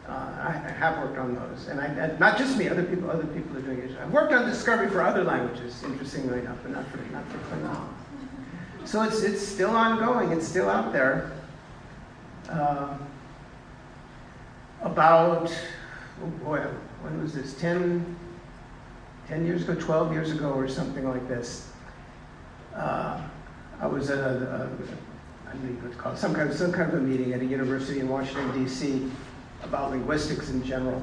I have worked on those, and not just me. Other people are doing it. I've worked on Discovery for other languages, interestingly enough, but not for Klingon. So it's still ongoing. It's still out there. About, oh boy, when was this? 10 years ago, 12 years ago, or something like this. I was at I don't know what to call it, some kind of a meeting at a university in Washington, D.C. about linguistics in general.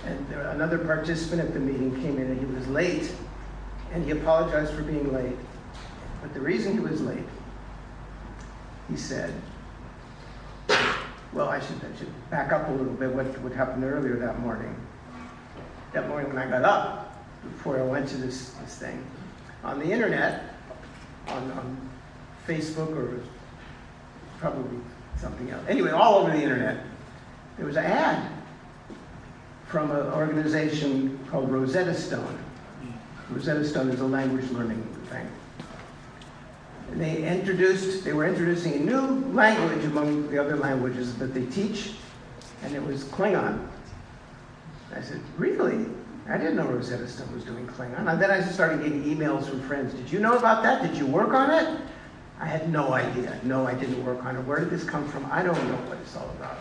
And another participant at the meeting came in and he was late, and he apologized for being late. But the reason he was late, he said, well, I should back up a little bit what happened earlier that morning. That morning when I got up, before I went to this thing, on the internet, on Facebook, or probably something else. Anyway, all over the internet, there was an ad from an organization called Rosetta Stone. Rosetta Stone is a language learning thing. And they were introducing a new language among the other languages that they teach, and it was Klingon. I said, really? I didn't know Rosetta Stone was doing Klingon. And then I started getting emails from friends. Did you know about that? Did you work on it? I had no idea. No, I didn't work on it. Where did this come from? I don't know what it's all about.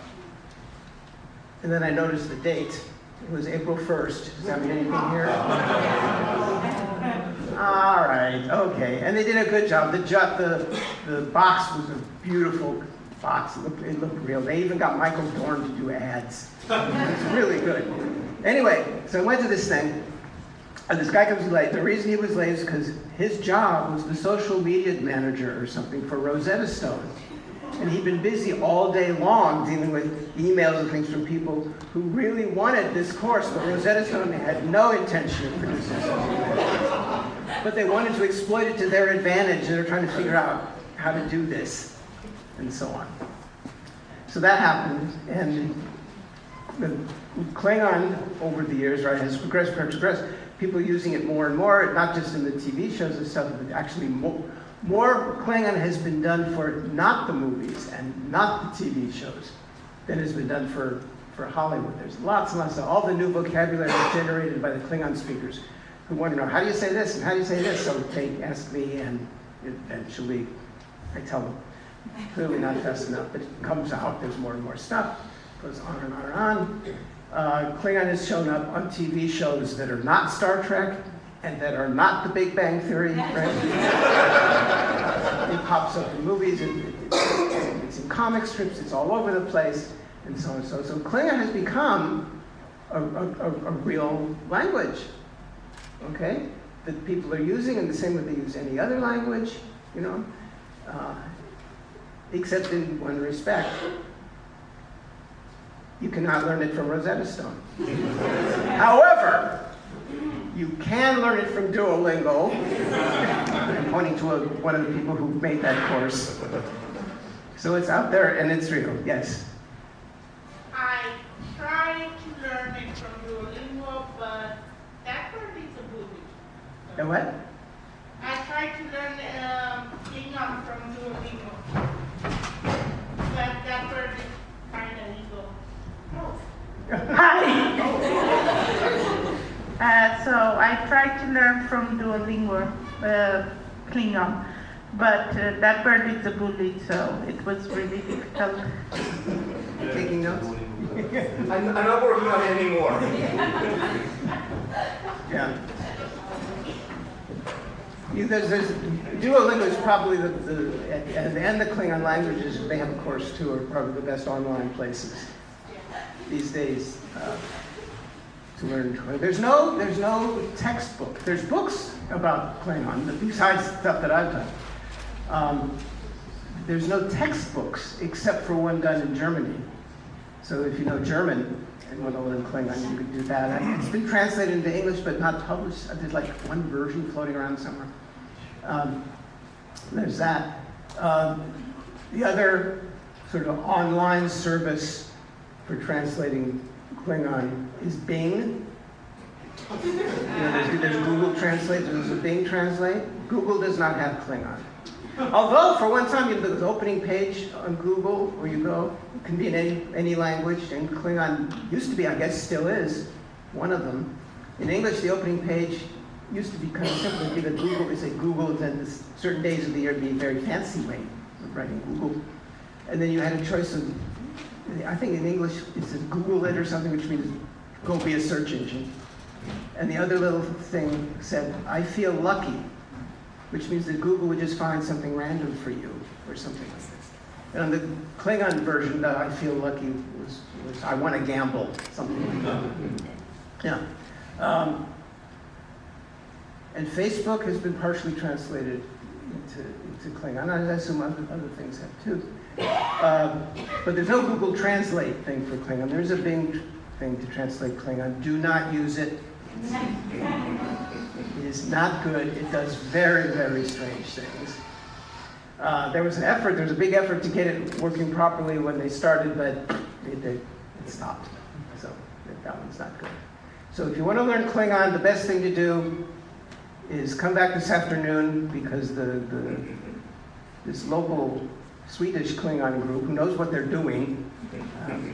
And then I noticed the date. It was April 1st. Does that mean anything here? All right, okay. And they did a good job. The box was a beautiful box. It looked real. They even got Michael Dorn to do ads. It's really good. Anyway, so I went to this thing, and this guy comes late. The reason he was late is because his job was the social media manager or something for Rosetta Stone. And he'd been busy all day long dealing with emails and things from people who really wanted this course, but Rosetta Stone had no intention of producing something. But they wanted to exploit it to their advantage, and they're trying to figure out how to do this, and so on. So that happened, and the Klingon over the years, right, has progressed. People using it more and more, not just in the TV shows and stuff, but actually more Klingon has been done for not the movies and not the TV shows than has been done for Hollywood. There's lots and lots of all the new vocabulary is generated by the Klingon speakers who want to know, how do you say this and how do you say this? So they ask me, and eventually I tell them. Clearly not fast enough, but it comes out. There's more and more stuff. Goes on and on and on. Klingon has shown up on TV shows that are not Star Trek and that are not The Big Bang Theory, right? It pops up in movies, it's in comic strips, it's all over the place, and so on. So Klingon has become a real language, okay? That people are using in the same way they use any other language, you know? Except in one respect. You cannot learn it from Rosetta Stone. However, you can learn it from Duolingo. I'm pointing to one of the people who made that course. So it's out there and it's real, yes. I tried to learn it from Duolingo, but that part is a booty. And what? I tried tried to learn Klingon from Duolingo, but that word is kind of ego. Hi! So I tried to learn from Duolingo Klingon, but that bird is a bully, so it was really difficult. Taking notes? I'm not working on it anymore. Yeah. Duolingo is probably at the end of Klingon languages, they have a course too, are probably the best online places these days to learn. There's no textbook. There's books about Klingon, besides stuff that I've done. There's no textbooks except for one done in Germany. So if you know German and want to learn Klingon, you could do that. It's been translated into English, but not published. There's like one version floating around somewhere. There's that. The other sort of online service for translating Klingon is Bing. You know, there's Google Translate, there's a Bing Translate. Google does not have Klingon. Although, for one time, you look at the opening page on Google, where you go, it can be in any language, and Klingon used to be, I guess still is, one of them. In English, the opening page used to be kind of simple. If you go to Google, they say Google, then certain days of the year would be a very fancy way of writing Google. And then you had a choice of, I think in English, it says Google it or something, which means go be a search engine. And the other little thing said, I feel lucky, which means that Google would just find something random for you, or something like this. And on the Klingon version, the I feel lucky was I want to gamble, something like that. Yeah. And Facebook has been partially translated into Klingon. I assume other things have too. But there's no Google Translate thing for Klingon. There's a Bing thing to translate Klingon. Do not use it. It is not good. It does very, very strange things. There was a big effort to get it working properly when they started, but it stopped. So that one's not good. So if you want to learn Klingon, the best thing to do is come back this afternoon, because this local Swedish Klingon group, who knows what they're doing,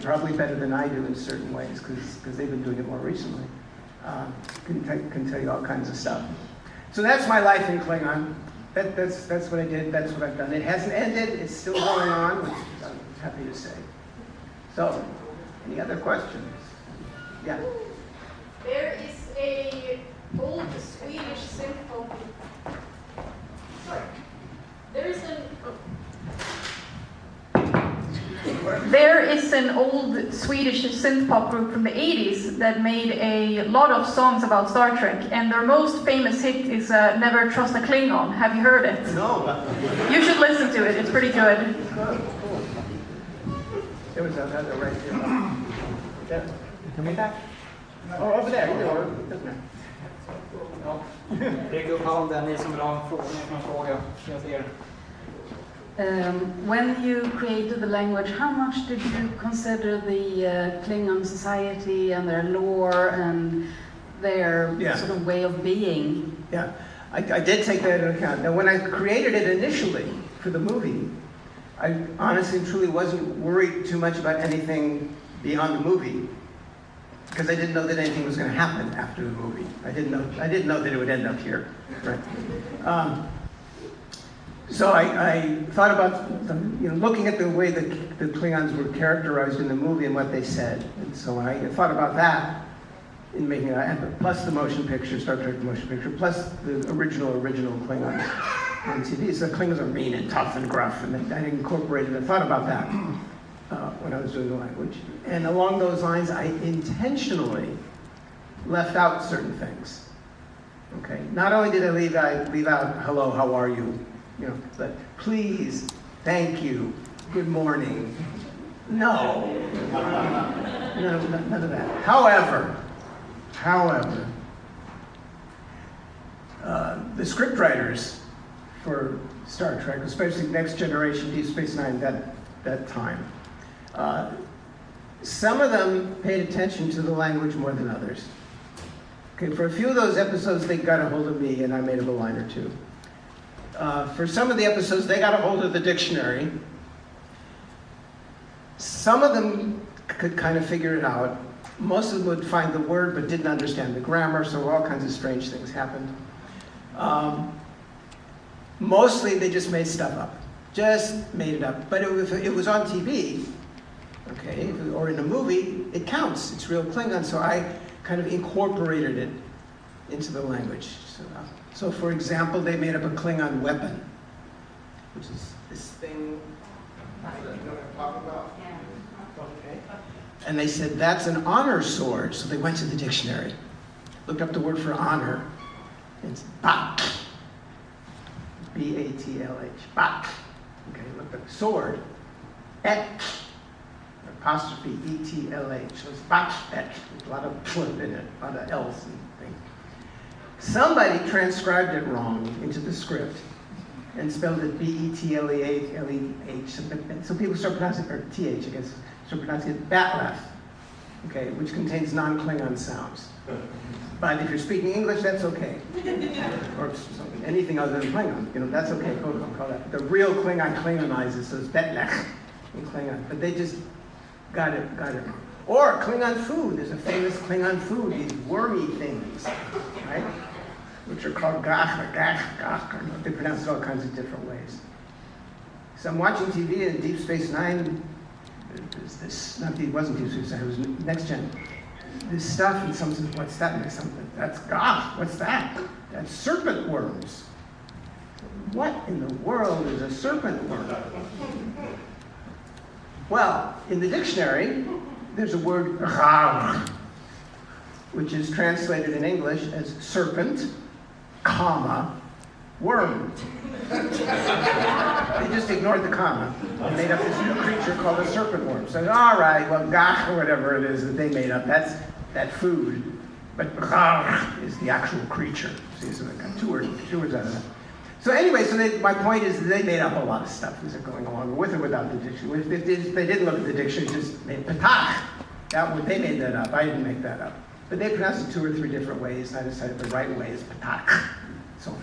probably better than I do in certain ways, because they've been doing it more recently, can tell you all kinds of stuff. So that's my life in Klingon. That's what I did. That's what I've done. It hasn't ended. It's still going on, which I'm happy to say. So, any other questions? Yeah. There is a old Swedish synth-pop. Sorry. There is an old Swedish synth-pop group from the 80s that made a lot of songs about Star Trek, and their most famous hit is Never Trust a Klingon. Have you heard it? No. You should listen to it. It's pretty good. Cool. There was another right here. Yeah. Coming back? Oh, over there. Either or. It doesn't matter. Räck upp handen, ni som vill ha en fråga. Jag ser. When you created the language, how much did you consider the Klingon society and their lore and their sort of way of being? Yeah, I did take that into account. Now, when I created it initially for the movie, I honestly and truly wasn't worried too much about anything beyond the movie, because I didn't know that anything was going to happen after the movie. I didn't know that it would end up here, right? So I thought about looking at the way that the Klingons were characterized in the movie and what they said, and so I thought about that in making it, plus the motion picture, Star Trek the motion picture, plus the original Klingons on TV. So the Klingons are mean and tough and gruff, and I incorporated. I thought about that when I was doing the language, and along those lines, I intentionally left out certain things. Okay, not only did I leave out hello, how are you? But please, thank you, good morning. No, none of that. However, the scriptwriters for Star Trek, especially Next Generation, Deep Space Nine, that time, some of them paid attention to the language more than others. Okay, for a few of those episodes, they got a hold of me, and I made up a line or two. For some of the episodes, they got a hold of the dictionary. Some of them could kind of figure it out. Most of them would find the word but didn't understand the grammar, so all kinds of strange things happened. Mostly they just made stuff up. Just made it up. But if it was on TV, okay, or in a movie, it counts. It's real Klingon, so I kind of incorporated it into the language. So for example, they made up a Klingon weapon, which is this thing. You know what I'm talking about? Okay. And they said, that's an honor sword. So they went to the dictionary, looked up the word for honor. It's bat. B-A-T-L-H. Bat. Okay, looked up sword. Et. Apostrophe E-T-L-H. So it's bat. Et. There's a lot of flip in it, a lot of L's and things. Somebody transcribed it wrong into the script and spelled it B-E-T-L-E-H. So people start pronouncing it, or T-H, I guess, start pronouncing it Batleth, okay, which contains non-Klingon sounds. But if you're speaking English, that's okay. Or anything other than Klingon, you know, that's okay. Call that. The real Klingon Klingonizes, so it's Betlech in Klingon. But they just got it. Or Klingon food. There's a famous Klingon food, these wormy things, right? Which are called gach. They pronounce it all kinds of different ways. So I'm watching TV and Deep Space Nine. There's this, it wasn't Deep Space Nine, it was Next Gen. This stuff, and someone says, what's that? And something, that's gach. What's that? That's serpent worms. What in the world is a serpent worm? Well, in the dictionary, there's a word rar, which is translated in English as serpent, comma, worm. They just ignored the comma and made up this new creature called a serpent worm. So, all right, well, gach, or whatever it is that they made up, that's that food. But rar is the actual creature. See, so they got two words out of that. So anyway, my point is that they made up a lot of stuff as they're going along, with or without the dictionary. If they didn't look at the dictionary, just made patach. They made that up. I didn't make that up. But they pronounced it 2 or 3 different ways, and I decided the right way is patach. So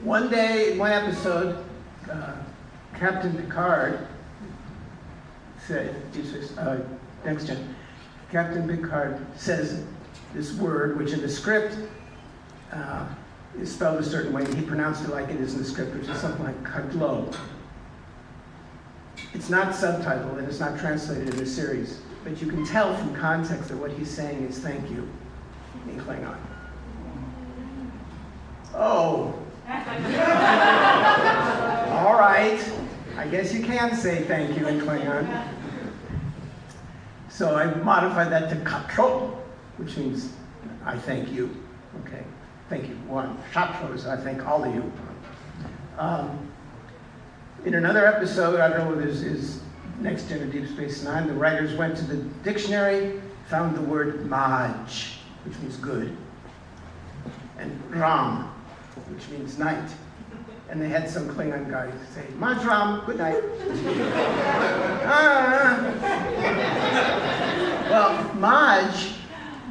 one day, in one episode, Captain Picard said, Next Gen, Captain Picard says this word, which in the script is spelled a certain way, and he pronounced it like it is in the script, which is something like kadlo. It's not subtitled, and it's not translated in the series, but you can tell from context that what he's saying is thank you in Klingon. Oh. All right. I guess you can say thank you in Klingon. So I modified that to katro, which means I thank you. Okay. Thank you. One. Shatro is I thank all of you. In another episode, I don't know whether this is Next Gen or Deep Space Nine, the writers went to the dictionary, found the word maj, which means good, and ram, which means night. And they had some Klingon guy say, Majram, good night. Well, Maj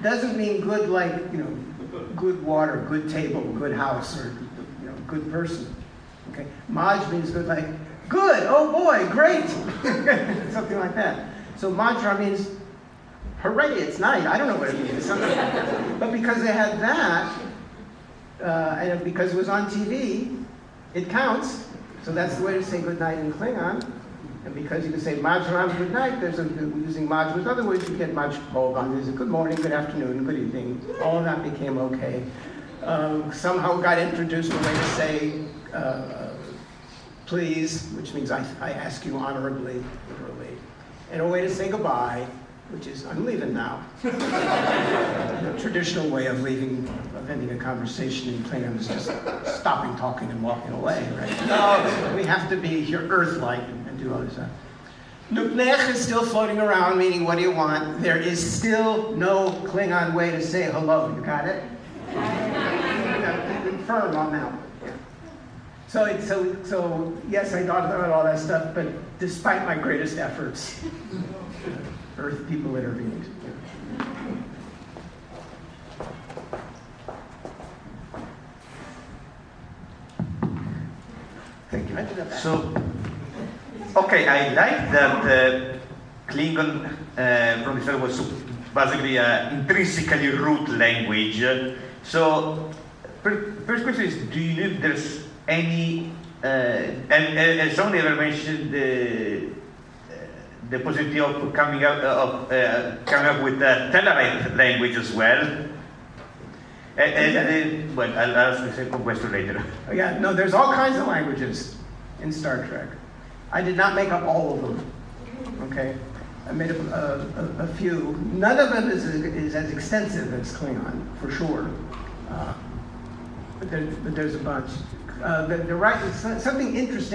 doesn't mean good like, good water, good table, good house, or, good person. Okay? Maj means good like, good, oh boy, great. Something like that. So Majra means, hooray, it's night. I don't know what it means. But because they had that, and because it was on TV, it counts. So that's the way to say good night in Klingon. And because you can say Majram, good night, using Maj with other words, you get Maj Bogan. There's a good morning, good afternoon, good evening. All of that became okay. Somehow got introduced a way to say please, which means I ask you honorably, literally. And a way to say goodbye, which is I'm leaving now. The traditional way of ending a conversation in Klingon is just stopping talking and walking away, right? No, we have to be here Earth-like and do all this stuff. Nuknech is still floating around, meaning what do you want? There is still no Klingon way to say hello. You got it? Firm on that one. So yes, I thought about all that stuff, but despite my greatest efforts, Earth people intervened. So, okay, I like that Klingon from the start was basically an intrinsically root language. So, first question is, do you know if there's any, and somebody ever mentioned the possibility of coming up with a Tellarite language as well? Well, I'll ask the second question later. Yeah, no, there's all kinds of languages in Star Trek. I did not make up all of them, okay? I made up a few. None of them is as extensive as Klingon, for sure. But there's a bunch. They're right, something interesting